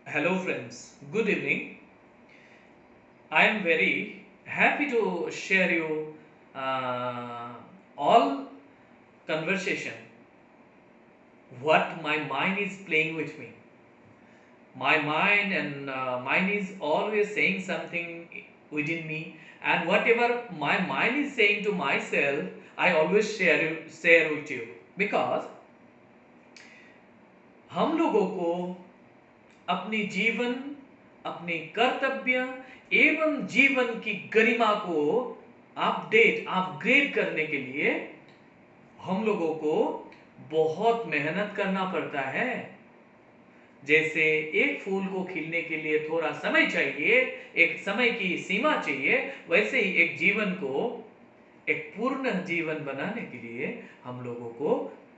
Hello, friends. Good evening. I am very happy to share you uh, all conversation. What my mind is playing with me. My mind is always saying something within me, and whatever my mind is saying to myself, I always share with you because हम लोगों को अपनी जीवन, अपने कर्तव्य एवं जीवन की गरिमा को अपग्रेड करने के लिए हम लोगों को बहुत मेहनत करना पड़ता है। जैसे एक फूल को खिलने के लिए थोड़ा समय चाहिए, एक समय की सीमा चाहिए, वैसे ही एक जीवन को एक पूर्ण जीवन बनाने के लिए हम लोगों को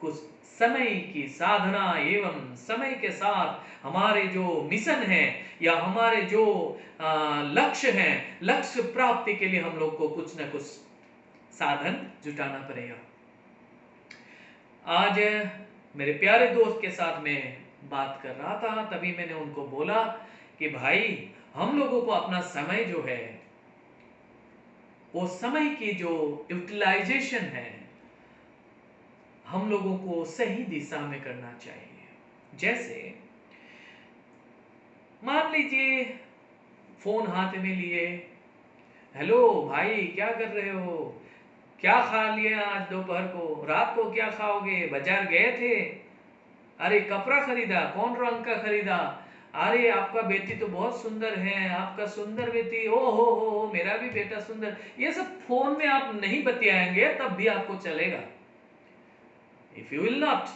कुछ समय की साधना एवं समय के साथ हमारे जो मिशन है या हमारे जो लक्ष्य हैं, लक्ष्य प्राप्ति के लिए हम लोग को कुछ ना कुछ साधन जुटाना पड़ेगा। आज मेरे प्यारे दोस्त के साथ मैं बात कर रहा था, तभी मैंने उनको बोला कि भाई हम लोगों को अपना समय जो है, वो समय की जो यूटिलाइजेशन है, हम लोगों को सही दिशा में करना चाहिए। जैसे मान लीजिए फोन हाथ में लिए, हेलो भाई क्या कर रहे हो, क्या खा लिया आज दोपहर को, रात को क्या खाओगे, बाजार गए थे, अरे कपड़ा खरीदा, कौन रंग का खरीदा, अरे आपका बेटी तो बहुत सुंदर है, आपका सुंदर बेटी, ओ हो मेरा भी बेटा सुंदर। ये सब फोन में आप नहीं बतियाएंगे तब भी आपको चलेगा। If you will not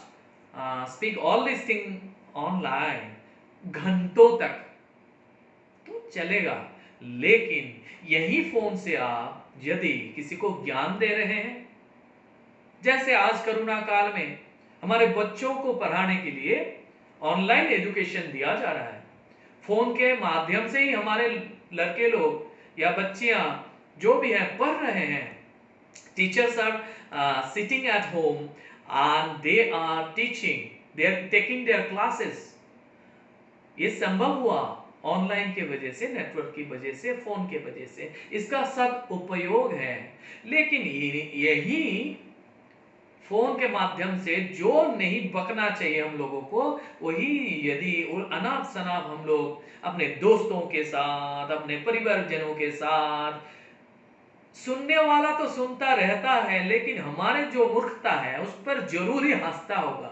speak all these things online घंटों तक तो चलेगा, लेकिन यही फोन से आप यदि किसी को ज्ञान दे रहे हैं, जैसे आज कोरोना काल में हमारे बच्चों को पढ़ाने के लिए ऑनलाइन एजुकेशन दिया जा रहा है, फोन के माध्यम से ही हमारे लड़के लोग या बच्चियां जो भी हैं पढ़ रहे हैं। Teachers are sitting at home and they are teaching, they are taking their classes। ये संभव हुआ ऑनलाइन के वजह से, नेटवर्क की वजह से, फोन के वजह से, इसका सब उपयोग है। लेकिन यही फोन के माध्यम से जो नहीं बकना चाहिए हम लोगों को, वही यदि अनाप शनाप हम लोग अपने दोस्तों के साथ, अपने परिवारजनों के साथ, सुनने वाला तो सुनता रहता है लेकिन हमारे जो मूर्खता है उस पर जरूर ही हंसता होगा।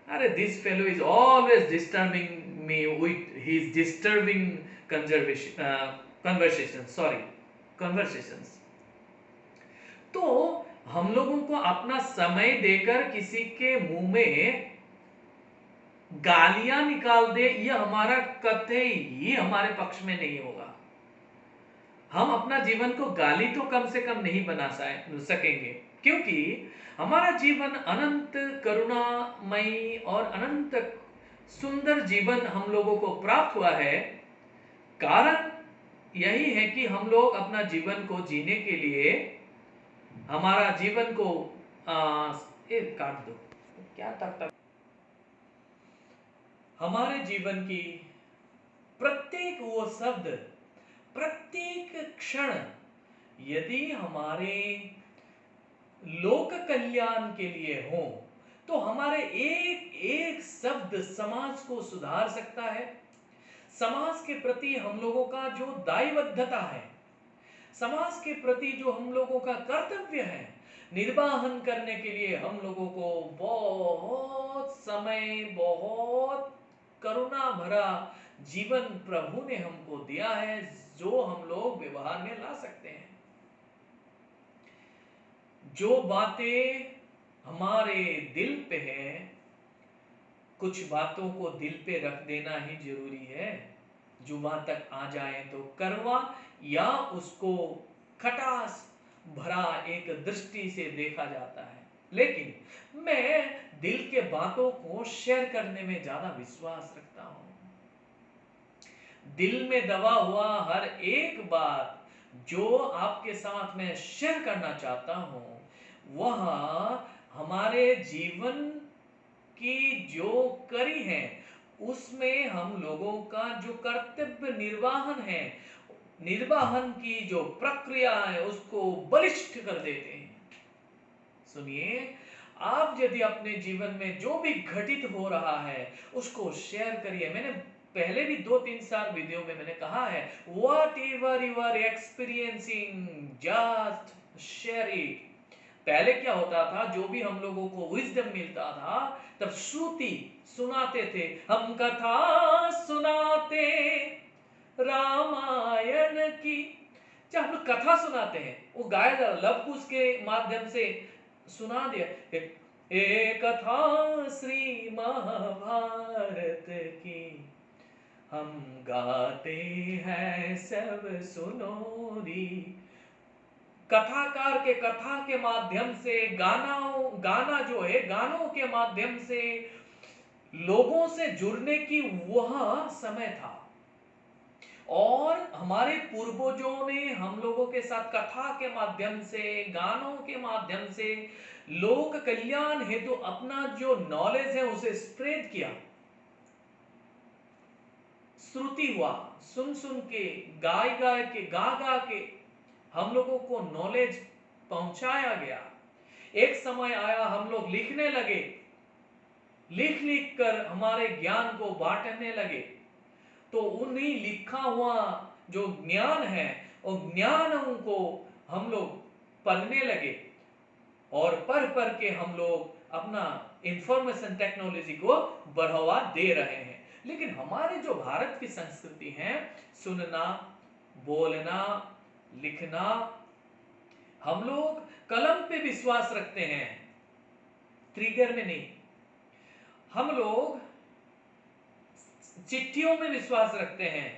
अरे this fellow is always disturbing me with his disturbing conversations. तो हम लोगों को अपना समय देकर किसी के मुंह में गालियां निकाल दे, यह हमारा कतई ही हमारे पक्ष में नहीं होगा। हम अपना जीवन को गाली तो कम से कम नहीं बना सकेंगे, क्योंकि हमारा जीवन अनंत करुणामयी और अनंत सुंदर जीवन हम लोगों को प्राप्त हुआ है। कारण यही है कि हम लोग अपना जीवन को जीने के लिए हमारा जीवन को काट दो क्या तक हमारे जीवन की प्रत्येक वो शब्द, प्रत्येक क्षण यदि हमारे लोक कल्याण के लिए हो तो हमारे एक एक शब्द समाज को सुधार सकता है। समाज के प्रति हम लोगों का जो दायबद्धता है, समाज के प्रति जो हम लोगों का कर्तव्य है, निर्वाहन करने के लिए हम लोगों को बहुत समय, बहुत करुणा भरा जीवन प्रभु ने हमको दिया है, जो हम लोग व्यवहार में ला सकते हैं। जो बातें हमारे दिल पे है, कुछ बातों को दिल पे रख देना ही जरूरी है। जुबान तक आ जाए तो कड़वा या उसको खटास भरा एक दृष्टि से देखा जाता है, लेकिन मैं दिल के बातों को शेयर करने में ज्यादा विश्वास रखता हूं। दिल में दबा हुआ हर एक बात जो आपके साथ में शेयर करना चाहता हूं, वह हमारे जीवन की जो कड़ी है उसमें हम लोगों का जो कर्तव्य निर्वाहन है, निर्वाहन की जो प्रक्रिया है, उसको बलिष्ठ कर देते हैं। सुनिए, आप यदि अपने जीवन में जो भी घटित हो रहा है उसको शेयर करिए। मैंने पहले भी 2-3 वीडियो में मैंने कहा है, whatever you are experiencing just share it. पहले क्या होता था, जो भी हम लोगों को विजडम मिलता था तब श्रुति सुनाते थे, हम कथा सुनाते रामायण की। जब हम लोग कथा सुनाते हैं, वो गाया जा लव कुश के माध्यम से सुना दिया, एक कथा श्री महाभारत की, हम गाते हैं सब सुनो री। कथाकार के कथा के माध्यम से गाना जो है, गानों के माध्यम से लोगों से जुड़ने की वह समय था। और हमारे पूर्वजों ने हम लोगों के साथ कथा के माध्यम से, गानों के माध्यम से लोक कल्याण हेतु अपना जो नॉलेज है उसे स्प्रेड किया। श्रुति हुआ, सुन सुन के, गाय गाय के, गा गा के हम लोगों को नॉलेज पहुंचाया गया। एक समय आया हम लोग लिखने लगे, लिख लिख कर हमारे ज्ञान को बांटने लगे। तो उन्हीं लिखा हुआ जो ज्ञान है, और ज्ञानों को हम लोग पढ़ने लगे, और पढ़ पढ़ के हम लोग अपना इंफॉर्मेशन टेक्नोलॉजी को बढ़ावा दे रहे हैं। लेकिन हमारे जो भारत की संस्कृति है, सुनना, बोलना, लिखना, हम लोग कलम पे विश्वास रखते हैं, ट्रिगर में नहीं। हम लोग चिट्ठियों में विश्वास रखते हैं,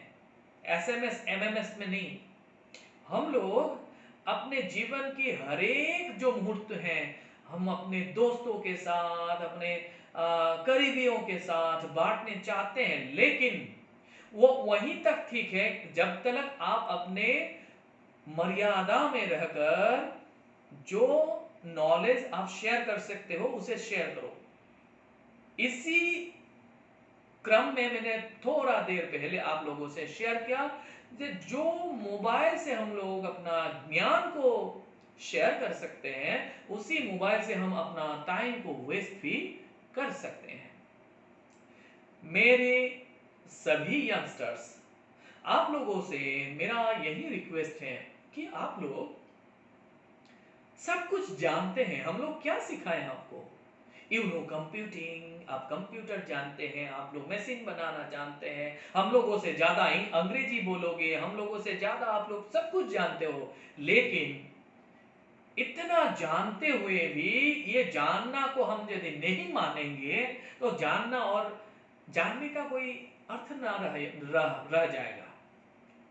एसएमएस एमएमएस में नहीं। हम लोग अपने जीवन की हर एक जो मुहूर्त है, हम अपने दोस्तों के साथ, अपने करीबियों के साथ बांटने चाहते हैं। लेकिन वो वहीं तक ठीक है जब तक आप अपने मर्यादा में रहकर जो नॉलेज आप शेयर कर सकते हो उसे शेयर करो। इसी क्रम में मैंने थोड़ा देर पहले आप लोगों से शेयर किया, जो मोबाइल से हम लोग अपना ज्ञान को शेयर कर सकते हैं, उसी मोबाइल से हम अपना टाइम को वेस्ट भी कर सकते हैं। मेरे सभी यंगस्टर्स, आप लोगों से मेरा यही रिक्वेस्ट है कि आप लोग सब कुछ जानते हैं। हम लोग क्या सिखाएं आपको? यू नो कंप्यूटिंग, आप कंप्यूटर जानते हैं, आप लोग मशीन बनाना जानते हैं, हम लोगों से ज्यादा अंग्रेजी बोलोगे, हम लोगों से ज्यादा आप लोग सब कुछ जानते हो। लेकिन इतना जानते हुए भी ये जानना को हम यदि नहीं मानेंगे तो जानना और जानने का कोई अर्थ ना रह जाएगा।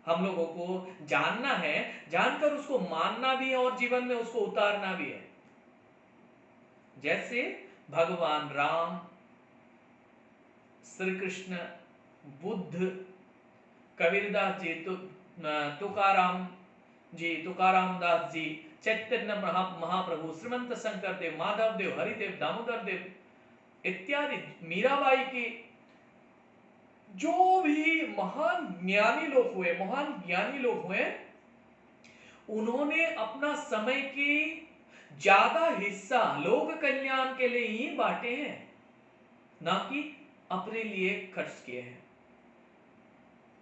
हम लोगों को जानना है, जानकर उसको मानना भी है और जीवन में उसको उतारना भी है। जैसे भगवान राम, श्री कृष्ण, बुद्ध, कबीरदास जी, तुकाराम दास जी, चैतन्य महाप्रभु, श्रीमंत शंकर देव, माधव देव, हरिदेव, दामोदर देव इत्यादि, मीराबाई की, जो भी महान ज्ञानी लोग हुए, उन्होंने अपना समय की ज्यादा हिस्सा लोक कल्याण के लिए ही बांटे हैं, ना कि अपने लिए खर्च किए हैं।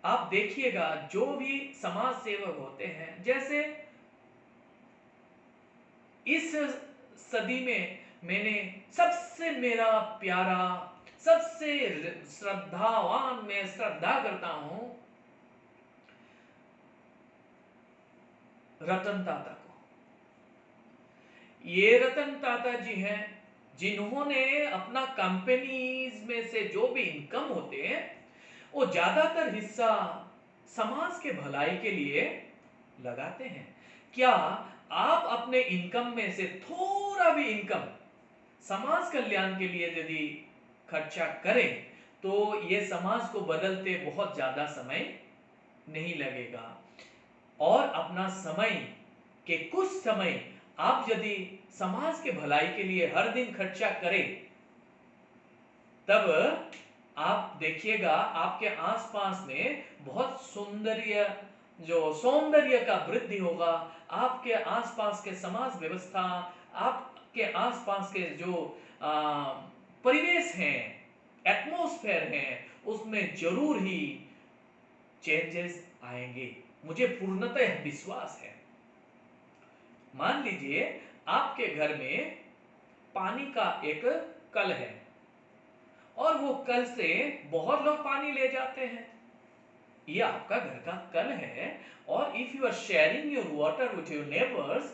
आप देखिएगा जो भी समाज सेवक होते हैं, जैसे इस सदी में मैंने सबसे मेरा प्यारा, सबसे श्रद्धावान मैं श्रद्धा करता हूं रतन टाटा को। ये रतन टाटा जी हैं जिन्होंने अपना कंपनीज में से जो भी इनकम होते हैं वो ज्यादातर हिस्सा समाज के भलाई के लिए लगाते हैं। क्या आप अपने इनकम में से थोड़ा भी इनकम समाज कल्याण के लिए यदि खर्चा करें तो ये समाज को बदलते बहुत ज्यादा समय नहीं लगेगा। और अपना समय के कुछ समय आप यदि समाज के भलाई के लिए हर दिन खर्चा करें, तब आप देखिएगा आपके आसपास में बहुत सौंदर्य का वृद्धि होगा। आपके आसपास के समाज व्यवस्था, आपके आसपास के जो परिवेश हैं, एटमॉस्फेयर हैं, उसमें जरूर ही चेंजेस आएंगे। मुझे पूर्णतः विश्वास है। मान लीजिए आपके घर में पानी का एक कल है और वो कल से बहुत लोग पानी ले जाते हैं। ये आपका घर का कल है और if you are sharing your water with your neighbours,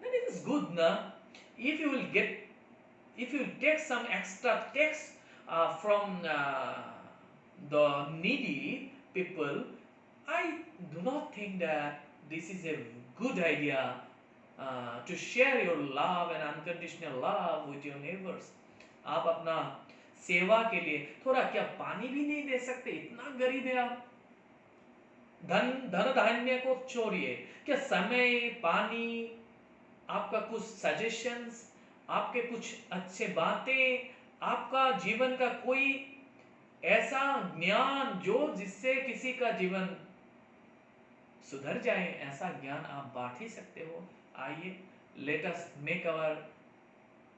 then it is good ना। if you take some extra tax from the needy people, I do not think that this is a good idea to share your love and unconditional love with your neighbors. आप अपना सेवा के लिए थोड़ा क्या पानी भी नहीं दे सकते? इतना गरीब है आप। धन धान्य को छोड़िए, क्या समय, पानी, आपका कुछ सजेशंस, आपके कुछ अच्छे बातें, आपका जीवन का कोई ऐसा ज्ञान जो जिससे किसी का जीवन सुधर जाए, ऐसा ज्ञान आप बांट ही सकते हो। आइए, let us make our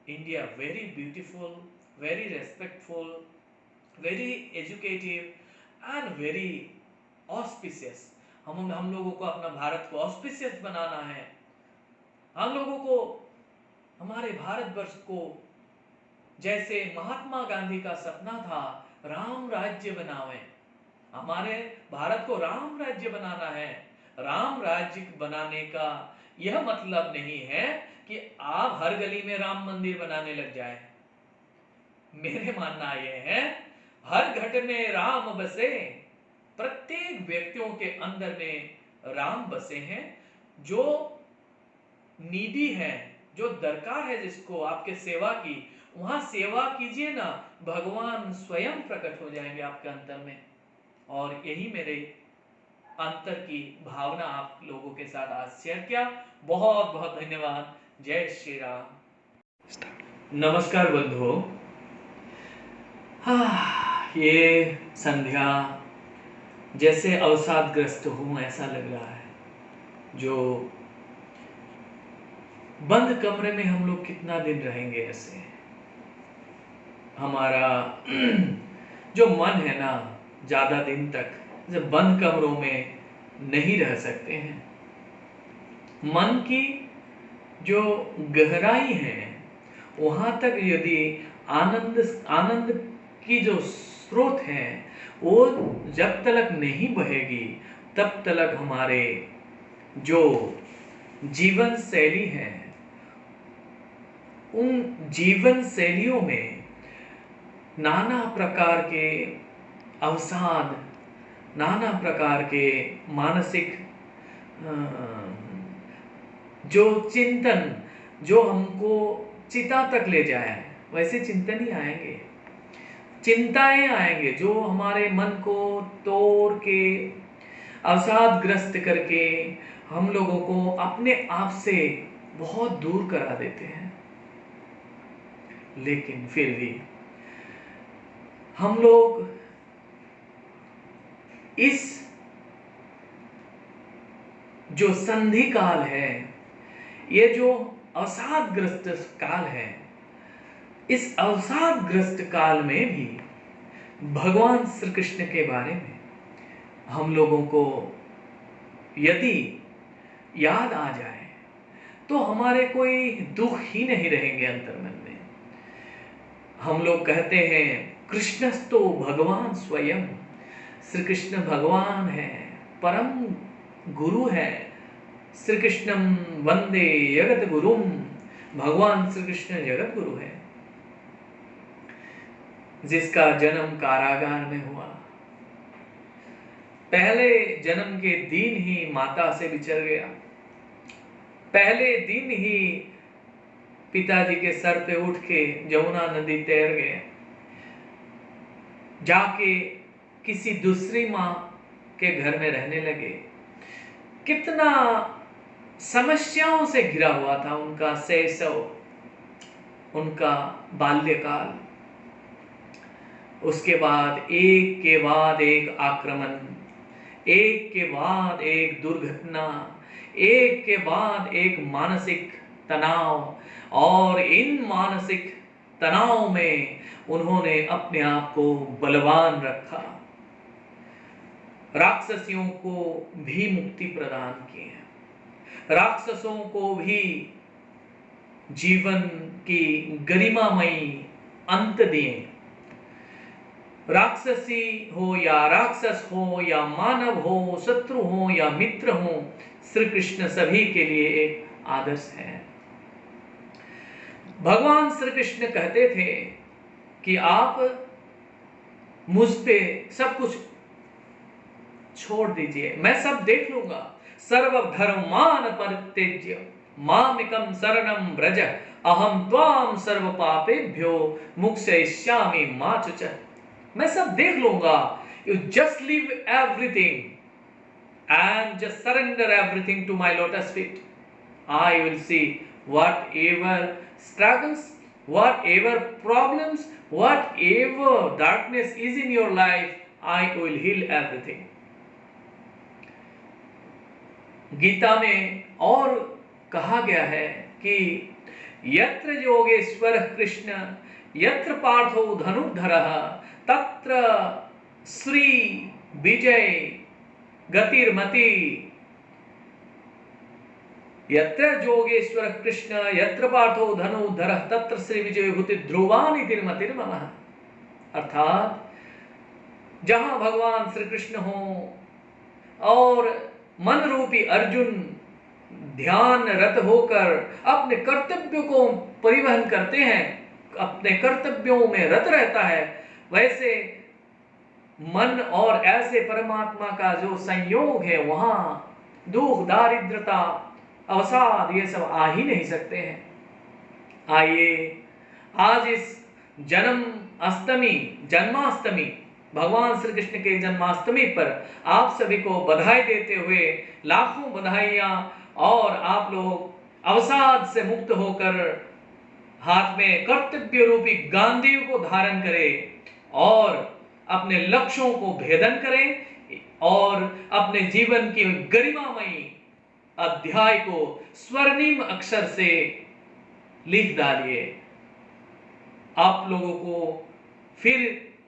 India very beautiful, very respectful, very educative and very auspicious. हम लोगों को अपना भारत को ऑस्पिशियस बनाना है। हम लोगों को हमारे भारतवर्ष को, जैसे महात्मा गांधी का सपना था, राम राज्य बनावे। हमारे भारत को राम राज्य बनाना है। राम राज्य बनाने का यह मतलब नहीं है कि आप हर गली में राम मंदिर बनाने लग जाए। मेरे मानना यह है, हर घर में राम बसे, प्रत्येक व्यक्तियों के अंदर में राम बसे हैं। जो नीडी है, जो दरकार है जिसको आपके सेवा की, वहां सेवा कीजिए ना, भगवान स्वयं प्रकट हो जाएंगे आपके अंतर में। और यही मेरे अंतर की भावना आप लोगों के साथ आज शेयर किया। बहुत बहुत धन्यवाद। जय श्री राम। नमस्कार बंधुओं। ये संध्या जैसे अवसादग्रस्त हूं ऐसा लग रहा है। जो बंद कमरे में हम लोग कितना दिन रहेंगे ऐसे? हमारा जो मन है ना, ज्यादा दिन तक जब बंद कमरों में नहीं रह सकते हैं। मन की जो गहराई है वहां तक यदि आनंद की जो स्रोत है वो जब तक नहीं बहेगी, तब तक हमारे जो जीवन शैली है, उन जीवन शैलियों में नाना प्रकार के अवसाद, नाना प्रकार के मानसिक जो चिंतन, जो हमको चिता तक ले जाए, वैसे चिंतन ही आएंगे, चिंताएं आएंगे जो हमारे मन को तोड़ के, अवसादग्रस्त करके हम लोगों को अपने आप से बहुत दूर करा देते हैं। लेकिन फिर भी हम लोग इस जो संधि काल है, ये जो अवसादग्रस्त काल है, इस अवसादग्रस्त काल में भी भगवान श्री कृष्ण के बारे में हम लोगों को यदि याद आ जाए तो हमारे कोई दुख ही नहीं रहेंगे अंतर्मन में। हम लोग कहते हैं कृष्णस्तो भगवान स्वयं, श्री कृष्ण भगवान है, परम गुरु है। श्री कृष्णम वंदे जगत गुरुम, भगवान श्री कृष्ण जगत गुरु है, जिसका जन्म कारागार में हुआ। पहले जन्म के दिन ही माता से बिछड़ गया, पहले दिन ही पिताजी के सर पे उठ के यमुना नदी तैर गए, जाके किसी दूसरी माँ के घर में रहने लगे। कितना समस्याओं से घिरा हुआ था उनका शैशव, उनका बाल्यकाल। उसके बाद एक के बाद एक आक्रमण, एक के बाद एक दुर्घटना, एक के बाद एक मानसिक तनाव, और इन मानसिक तनाव में उन्होंने अपने आप को बलवान रखा, राक्षसियों को भी मुक्ति प्रदान की है, राक्षसों को भी जीवन की गरिमामयी अंत दिए। राक्षसी हो या राक्षस हो या मानव हो, शत्रु हो या मित्र हो, श्री कृष्ण सभी के लिए एक आदर्श है। भगवान श्री कृष्ण कहते थे कि आप मुझ पे सब कुछ छोड़ दीजिए, मैं सब देख लूंगा। सर्वधर्मान परित्यज्य मामेकं शरणं व्रज अहम त्वाम सर्व पापेभ्यो मोक्षयिष्यामि मा शुचः। मैं सब देख लूंगा। You just leave everything and just surrender everything to my lotus feet. I will see whatever struggles, whatever problems, whatever darkness is in your life, I will heal everything. Gita में और कहा गया है कि यत्र योगेश्वर कृष्ण यत्र पार्थो धनुर्धरः तत्र श्री विजय गतिर्मति। यत्र योगेश्वर कृष्ण यत्र पार्थो धनुर्धरः तत्र श्री विजय गति ध्रुवानि तिर्मतिर्ममः। अर्थात जहां भगवान श्री कृष्ण हो और मन रूपी अर्जुन ध्यान रत होकर अपने कर्तव्यों को परिवहन करते हैं, अपने कर्तव्यों में रत रहता है, वैसे मन और ऐसे परमात्मा का जो संयोग है वहां दुख, दारिद्रता, अवसाद ये सब आ ही नहीं सकते हैं। आइए आज इस जन्माष्टमी भगवान श्री कृष्ण के जन्माष्टमी पर आप सभी को बधाई देते हुए लाखों बधाइयां, और आप लोग अवसाद से मुक्त होकर हाथ में कर्तव्य रूपी गांधी को धारण करें और अपने लक्ष्यों को भेदन करें और अपने जीवन की गरिमामयी अध्याय को स्वर्णिम अक्षर से लिख डालिए। आप लोगों को फिर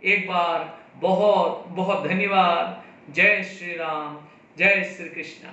एक बार बहुत बहुत धन्यवाद। जय श्री राम, जय श्री कृष्ण।